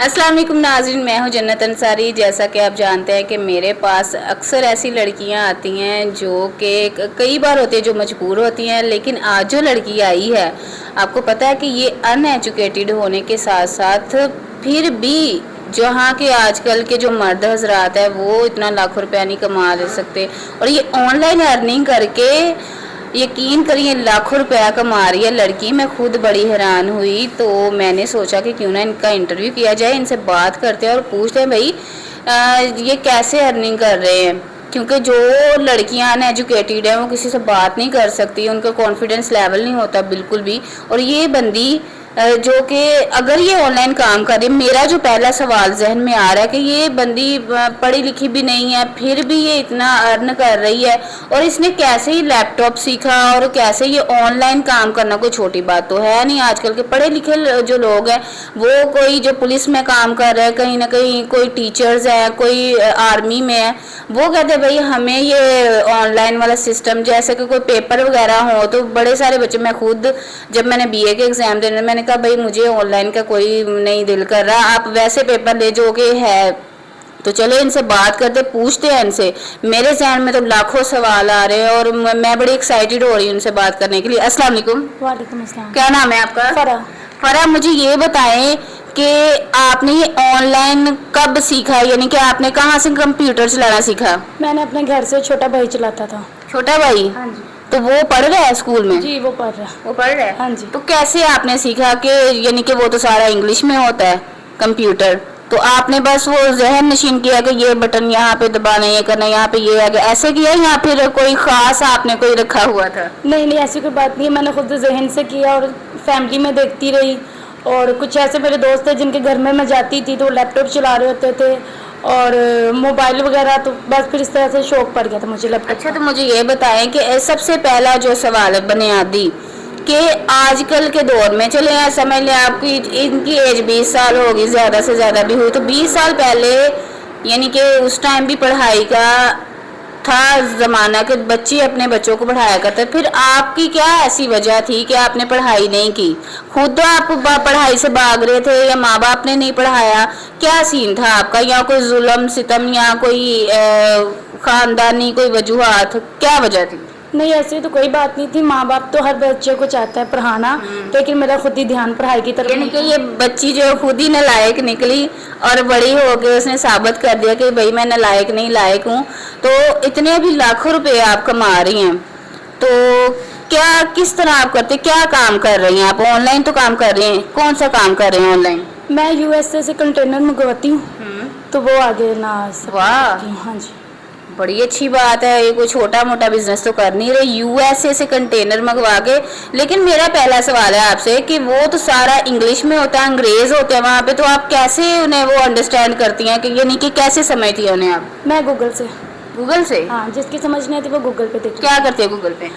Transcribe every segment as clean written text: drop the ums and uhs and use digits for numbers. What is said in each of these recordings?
अस्सलाम वालेकुम नाज़रीन, मैं हूं जन्नत अंसारी। जैसा कि आप जानते हैं कि मेरे पास अक्सर ऐसी लड़कियां आती हैं जो कि कई बार होती है जो मजबूर होती हैं, लेकिन आज जो लड़की आई है आपको पता है कि ये अनएजुकेटेड होने के साथ साथ फिर भी जहाँ के आजकल के जो मर्द हजरात है वो इतना लाखों रुपया नहीं कमा ले सकते, और ये ऑनलाइन अर्निंग करके यकीन करिए लाखों रुपया कमा रही है लड़की। मैं खुद बड़ी हैरान हुई, तो मैंने सोचा कि क्यों ना इनका इंटरव्यू किया जाए, इनसे बात करते हैं और पूछते हैं भाई ये कैसे अर्निंग कर रहे हैं, क्योंकि जो लड़कियां अनएजुकेटेड हैं वो किसी से बात नहीं कर सकती, उनका कॉन्फिडेंस लेवल नहीं होता बिल्कुल भी। और ये बंदी जो कि अगर ये ऑनलाइन काम कर रही है, मेरा जो पहला सवाल जहन में आ रहा है कि ये बंदी पढ़ी लिखी भी नहीं है फिर भी ये इतना अर्न कर रही है, और इसने कैसे ही लैपटॉप सीखा और कैसे ये ऑनलाइन काम करना कोई छोटी बात तो है नहीं। आजकल के पढ़े लिखे जो लोग हैं वो कोई जो पुलिस में काम कर रहे हैं, कहीं ना कहीं कोई टीचर्स है, कोई आर्मी में है, वो कहते हैं भाई हमें ये ऑनलाइन वाला सिस्टम, जैसे कि कोई पेपर वगैरह हो तो बड़े सारे बच्चे, मैं खुद जब मैंने बीए के एग्जाम देने मैंने कहा भाई मुझे ऑनलाइन का कोई नहीं दिल कर रहा, आप वैसे पेपर ले जो कि है, तो चलो इनसे बात करते पूछते हैं इनसे। मेरे ज़हन में तो लाखों सवाल आ रहे हैं और मैं बड़ी एक्साइटेड हो रही हूँ उनसे बात करने के लिए। अस्सलाम वालेकुम। वालेकुम अस्सलाम। क्या नाम है आपका? फरा। फरा, मुझे ये बताएं कि आपने ये ऑनलाइन कब सीखा, यानी कि आपने कहाँ से कंप्यूटर चलाना सीखा? मैंने अपने घर से, छोटा भाई चलाता था। छोटा भाई? हाँ जी। तो वो पढ़ रहा है स्कूल में? जी वो पढ़ रहा है। वो पढ़ रहा है? हाँ जी। तो कैसे आपने सीखा कि, यानी कि वो तो सारा इंग्लिश में होता है कंप्यूटर, तो आपने बस वो जहन नशीन किया कि ये बटन यहाँ पे दबाना, ये करना, यहाँ पे ये आ गया, ऐसे किया या फिर कोई खास आपने कोई रखा हुआ था? नहीं नहीं, ऐसी कोई बात नहीं है, मैंने खुद जहन से किया और फैमिली में देखती रही। और कुछ ऐसे मेरे दोस्त थे जिनके घर में मैं जाती थी तो लैपटॉप चला रहे होते थे और मोबाइल वगैरह, तो बस फिर इस तरह से शौक पड़ गया था मुझे लैपटॉप। अच्छा, तो मुझे ये बताएं कि सबसे पहला जो सवाल है बुनियादी, कि आजकल के दौर में, चले यहाँ समझ लें आपकी इनकी एज 20 साल होगी, ज़्यादा से ज़्यादा भी हुई, तो 20 साल पहले यानी कि उस टाइम भी पढ़ाई का था ज़माना कि बच्चे अपने बच्चों को पढ़ाया करते। फिर आपकी क्या ऐसी वजह थी कि आपने पढ़ाई नहीं की? खुद तो आप पढ़ाई से भाग रहे थे या माँ बाप ने नहीं पढ़ाया? क्या सीन था आपका? या कोई जुल्म सितम या कोई ख़ानदानी कोई वजूहात, क्या वजह थी? नहीं, ऐसी तो कोई बात नहीं थी। माँ बाप तो हर बच्चे को चाहता है पढ़ाना, लेकिन मेरा खुद ही ध्यान पढ़ाई की तरफ। यानी कि ये बच्ची जो खुद ही नालायक निकली और बड़ी हो गई, उसने साबित कर दिया कि भाई मैं नालायक नहीं लायक हूँ। तो इतने भी लाखों रुपए आप कमा रही हैं, तो क्या किस तरह आप करते, क्या काम कर रही हैं आप? ऑनलाइन तो काम कर रही हैं, कौन सा काम कर रहे हैं ऑनलाइन? मैं यूएसए से कंटेनर मंगवाती हूँ, तो वो आगे ना। वाह, हाँ जी, बड़ी अच्छी बात है। ये कोई छोटा मोटा बिजनेस तो कर नहीं रहे, यूएसए से कंटेनर मंगवा के। लेकिन मेरा पहला सवाल है आपसे कि वो तो सारा इंग्लिश में होता है, अंग्रेज होते हैं वहाँ पे, तो आप कैसे उन्हें वो अंडरस्टैंड करती हैं, कि यानी कि कैसे समझती है उन्हें आप? मैं गूगल से। गूगल से? हाँ, जिसकी समझ नहीं आती वो गूगल पे देखती। क्या करते हैं गूगल पे?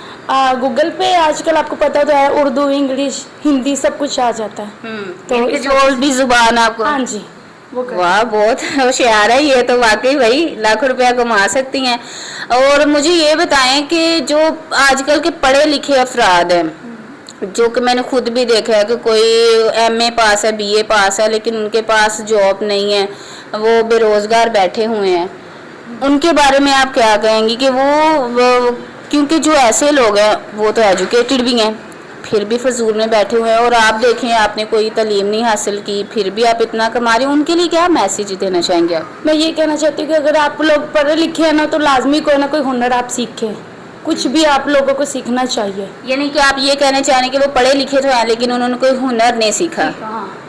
गूगल पे आजकल आपको पता तो है, उर्दू, इंग्लिश, हिंदी सब कुछ आ जाता है। तो जो भी जुबान आपको। हाँ जी, वो वाह, बहुत होशियार है ये तो, वाकई भाई लाखों रुपया कमा सकती हैं। और मुझे ये बताएं कि जो आजकल के पढ़े लिखे अफराद हैं, जो कि मैंने खुद भी देखा है कि कोई एमए पास है, बीए पास है, लेकिन उनके पास जॉब नहीं है, वो बेरोजगार बैठे हुए हैं, उनके बारे में आप क्या कहेंगी? कि वो क्योंकि जो ऐसे लोग हैं वो तो एजुकेटेड भी हैं फिर भी फजूल में बैठे हुए हैं, और आप देखें आपने कोई तालीम नहीं हासिल की फिर भी आप इतना कमा रहे हो, उनके लिए क्या मैसेज देना चाहेंगे आप? मैं ये कहना चाहती हूँ कि अगर आप लोग पढ़े लिखे हैं ना, तो लाजमी कोई ना कोई हुनर आप सीखें, कुछ भी आप लोगों को सीखना चाहिए। यानी कि आप ये कहना चाह रहे हैं कि वो पढ़े लिखे तो हैं लेकिन उन्होंने कोई हुनर नहीं सीखा?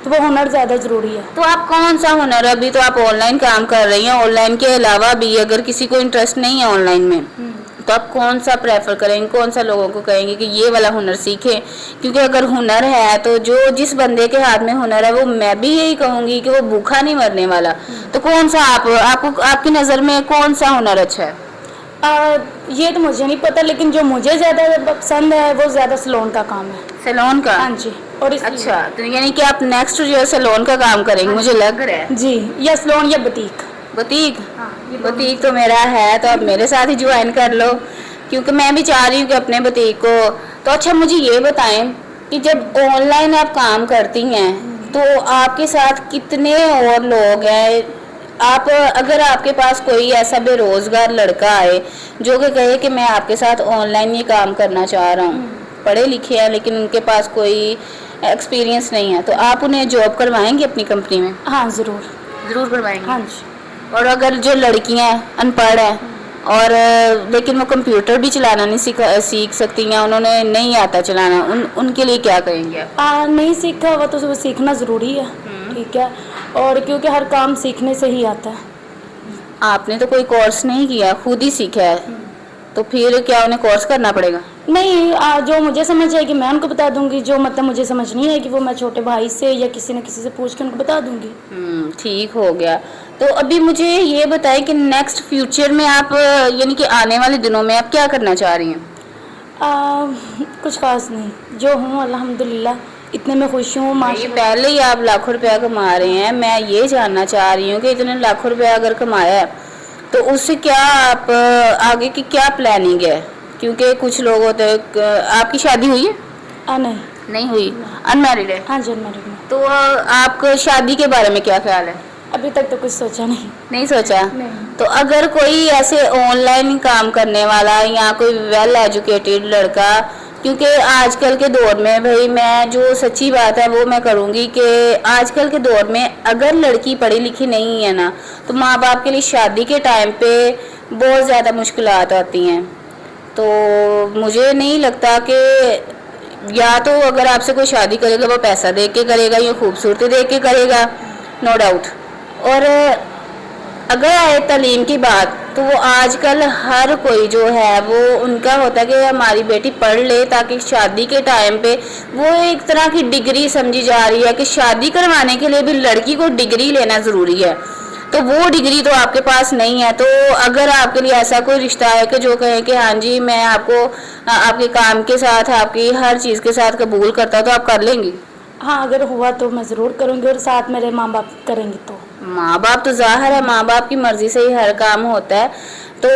तो वो हुनर ज़्यादा ज़रूरी है। तो आप कौन सा हुनर, अभी तो आप ऑनलाइन काम कर रही हैं, ऑनलाइन के अलावा भी अगर किसी को इंटरेस्ट नहीं है ऑनलाइन में, तो आप कौन सा प्रेफर करेंगे, कौन सा लोगों को कहेंगे कि ये वाला हुनर सीखें? क्योंकि अगर हुनर है तो जो जिस बंदे के हाथ में हुनर है वो, मैं भी यही कहूँगी कि वो भूखा नहीं मरने वाला। तो कौन सा आपको आपकी नज़र में कौन सा हुनर अच्छा है? ये तो मुझे नहीं पता, लेकिन जो मुझे ज़्यादा पसंद है वो ज़्यादा सैलून का काम है। सैलून का? हाँ जी। और अच्छा, तो यानी कि आप नेक्स्ट जो है सैलून का काम करेंगे, मुझे लग रहा है जी, या सैलून या बुटीक। बुटीक? बुटीक तो मेरा है, तो आप मेरे साथ ही ज्वाइन कर लो, क्योंकि मैं भी चाह रही हूँ कि अपने बुटीक को। तो अच्छा मुझे ये बताएं कि जब ऑनलाइन आप काम करती हैं تو آپ کے ساتھ کتنے اور لوگ ہیں؟ آپ اگر آپ کے پاس کوئی ایسا بے روزگار لڑکا آئے جو کہ کہے کہ میں آپ کے ساتھ آن لائن یہ کام کرنا چاہ رہا ہوں، پڑھے لکھے ہیں لیکن ان کے پاس کوئی ایکسپیرینس نہیں ہے، تو آپ انہیں جاب کروائیں گے اپنی کمپنی میں؟ ہاں ضرور کروائیں گے؟ ہاں جی. اور اگر جو لڑکیاں ان پڑھ ہیں اور لیکن وہ کمپیوٹر بھی چلانا نہیں سیکھ سکتی ہیں، انہوں نے نہیں آتا چلانا، ان کے لیے کیا کہیں گے آپ؟ نہیں سیکھا ہوا تو وہ سیکھنا ضروری ہے. ٹھیک ہے. اور کیونکہ ہر کام سیکھنے سے ہی آتا ہے. آپ نے تو کوئی کورس نہیں کیا، خود ہی سیکھا ہے، تو پھر کیا انہیں کورس کرنا پڑے گا؟ نہیں، جو مجھے سمجھ آئے گی میں ان کو بتا دوں گی، جو مطلب مجھے سمجھ نہیں آئے گی وہ میں چھوٹے بھائی سے یا کسی نہ کسی سے پوچھ کے ان کو بتا دوں گی. ٹھیک ہو گیا. تو ابھی مجھے یہ بتائیں کہ نیکسٹ فیوچر میں آپ یعنی کہ آنے والے دنوں میں آپ کیا کرنا چاہ رہی ہیں؟ کچھ خاص نہیں، جو ہوں الحمدللہ اتنے میں خوش ہوں. یہ پہلے ہی آپ لاکھوں روپیہ کما رہے ہیں، میں یہ جاننا چاہ رہی ہوں کہ اتنے لاکھوں روپیہ اگر کمایا ہے تو اس سے کیا آپ آگے کی کیا پلاننگ ہے؟ کیونکہ کچھ لوگ ہوتے ہیں. آپ کی شادی ہوئی ہے؟ نہیں ہوئی، ان میرڈ ہے؟ ہاں جی ان میرڈ ہوں. تو آپ کو شادی کے بارے میں کیا خیال ہے؟ ابھی تک تو کچھ سوچا نہیں. نہیں سوچا؟ نہیں. تو اگر کوئی ایسے آن لائن کام کرنے والا یا کوئی ویل ایجوکیٹڈ لڑکا، کیونکہ آج کل کے دور میں بھائی میں جو سچی بات ہے وہ میں کروں گی کہ آج کل کے دور میں اگر لڑکی پڑھی لکھی نہیں ہے نا تو ماں باپ کے لیے شادی کے ٹائم پہ بہت زیادہ مشکلات آتی ہیں. تو مجھے نہیں لگتا کہ یا تو اگر آپ سے کوئی شادی کرے گا وہ پیسہ دے کے کرے گا یا خوبصورتی دے کے کرے گا، نو ڈاؤٹ. اور اگر آئے تعلیم کی بات تو وہ آج کل ہر کوئی جو ہے وہ ان کا ہوتا ہے کہ ہماری بیٹی پڑھ لے تاکہ شادی کے ٹائم پہ وہ ایک طرح کی ڈگری سمجھی جا رہی ہے کہ شادی کروانے کے لیے بھی لڑکی کو ڈگری لینا ضروری ہے. تو وہ ڈگری تو آپ کے پاس نہیں ہے. تو اگر آپ کے لیے ایسا کوئی رشتہ ہے کہ جو کہیں کہ ہاں جی میں آپ کو آپ کے کام کے ساتھ آپ کی ہر چیز کے ساتھ قبول کرتا ہوں، تو آپ کر لیں گی؟ ہاں اگر ہوا تو میں ضرور کروں گی، اور ساتھ میرے ماں باپ کریں گے. تو ماں باپ تو ظاہر ہے ماں باپ کی مرضی سے ہی ہر کام ہوتا ہے. تو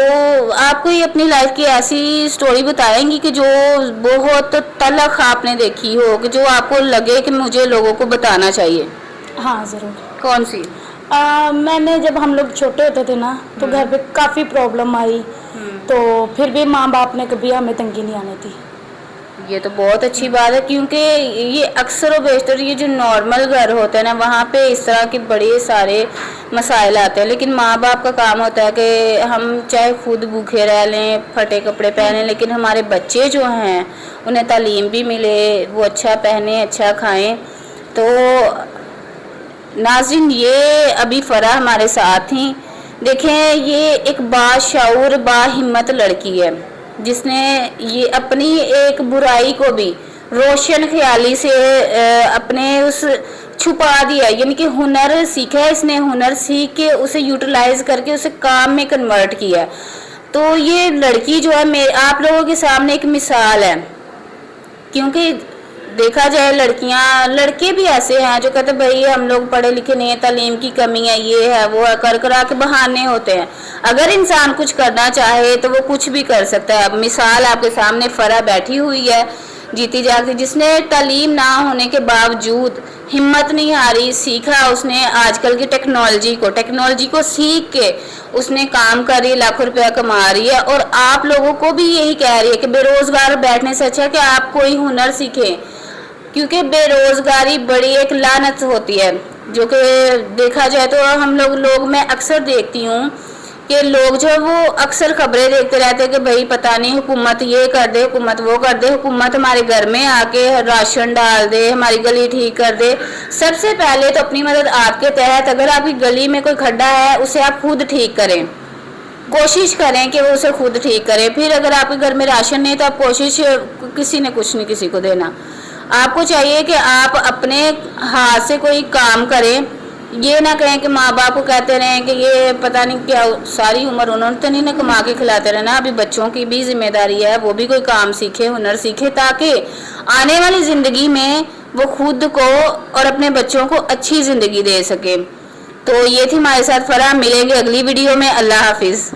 آپ کوئی اپنی لائف کی ایسی سٹوری بتائیں گی کہ جو بہت تلخ آپ نے دیکھی ہو، کہ جو آپ کو لگے کہ مجھے لوگوں کو بتانا چاہیے؟ ہاں ضرور. کون سی؟ میں نے جب ہم لوگ چھوٹے ہوتے تھے نا تو گھر پہ کافی پرابلم آئی، تو پھر بھی ماں باپ نے کبھی ہمیں تنگی نہیں آنے دی. یہ تو بہت اچھی بات ہے، کیونکہ یہ اکثر و بیشتر یہ جو نارمل گھر ہوتے ہیں نا وہاں پہ اس طرح کے بڑے سارے مسائل آتے ہیں، لیکن ماں باپ کا کام ہوتا ہے کہ ہم چاہے خود بھوکے رہ لیں، پھٹے کپڑے پہنیں، لیکن ہمارے بچے جو ہیں انہیں تعلیم بھی ملے، وہ اچھا پہنیں اچھا کھائیں. تو ناظرین یہ ابھی فرح ہمارے ساتھ تھیں. دیکھیں یہ ایک باشعور با ہمت لڑکی ہے جس نے یہ اپنی ایک برائی کو بھی روشن خیالی سے اپنے اس چھپا دیا، یعنی کہ ہنر سیکھا ہے اس نے، ہنر سیکھ کے اسے یوٹیلائز کر کے اسے کام میں کنورٹ کیا. تو یہ لڑکی جو ہے آپ لوگوں کے سامنے ایک مثال ہے. کیونکہ دیکھا جائے لڑکے بھی ایسے ہیں جو کہتے ہیں بھائی ہم لوگ پڑھے لکھے نہیں ہیں، تعلیم کی کمی ہے، یہ ہے وہ ہے، کرا کے بہانے ہوتے ہیں. اگر انسان کچھ کرنا چاہے تو وہ کچھ بھی کر سکتا ہے. اب مثال آپ کے سامنے فرح بیٹھی ہوئی ہے جیتی جاگتی، جس نے تعلیم نہ ہونے کے باوجود ہمت نہیں ہاری، سیکھا اس نے آج کل کی ٹیکنالوجی کو سیکھ کے اس نے کام کر رہی ہے، لاکھوں روپیہ کما رہی ہے. اور آپ لوگوں کو بھی یہی کہہ رہی ہے کہ بے روزگار بیٹھنے سے اچھا کہ آپ کوئی ہنر سیکھیں، کیونکہ بے روزگاری بڑی ایک لعنت ہوتی ہے. جو کہ دیکھا جائے تو ہم لوگ میں اکثر دیکھتی ہوں کہ لوگ جو وہ اکثر خبریں دیکھتے رہتے ہیں کہ بھائی پتہ نہیں حکومت یہ کر دے، حکومت وہ کر دے، حکومت ہمارے گھر میں آ کے راشن ڈال دے، ہماری گلی ٹھیک کر دے. سب سے پہلے تو اپنی مدد آپ کے تحت، اگر آپ کی گلی میں کوئی کھڈا ہے اسے آپ خود ٹھیک کریں، کوشش کریں کہ وہ اسے خود ٹھیک کریں. پھر اگر آپ کے گھر میں راشن نہیں تو آپ کوشش کسی نے کچھ نہیں کسی کو دینا. آپ کو چاہیے کہ آپ اپنے ہاتھ سے کوئی کام کریں، یہ نہ کہیں کہ ماں باپ کو کہتے رہیں کہ یہ پتہ نہیں کیا ساری عمر انہوں نے تو نہیں کما کے کھلاتے رہنا. ابھی بچوں کی بھی ذمہ داری ہے، وہ بھی کوئی کام سیکھے، ہنر سیکھے، تاکہ آنے والی زندگی میں وہ خود کو اور اپنے بچوں کو اچھی زندگی دے سکے. تو یہ تھی ہمارے ساتھ فرح. ملیں گے اگلی ویڈیو میں. اللہ حافظ.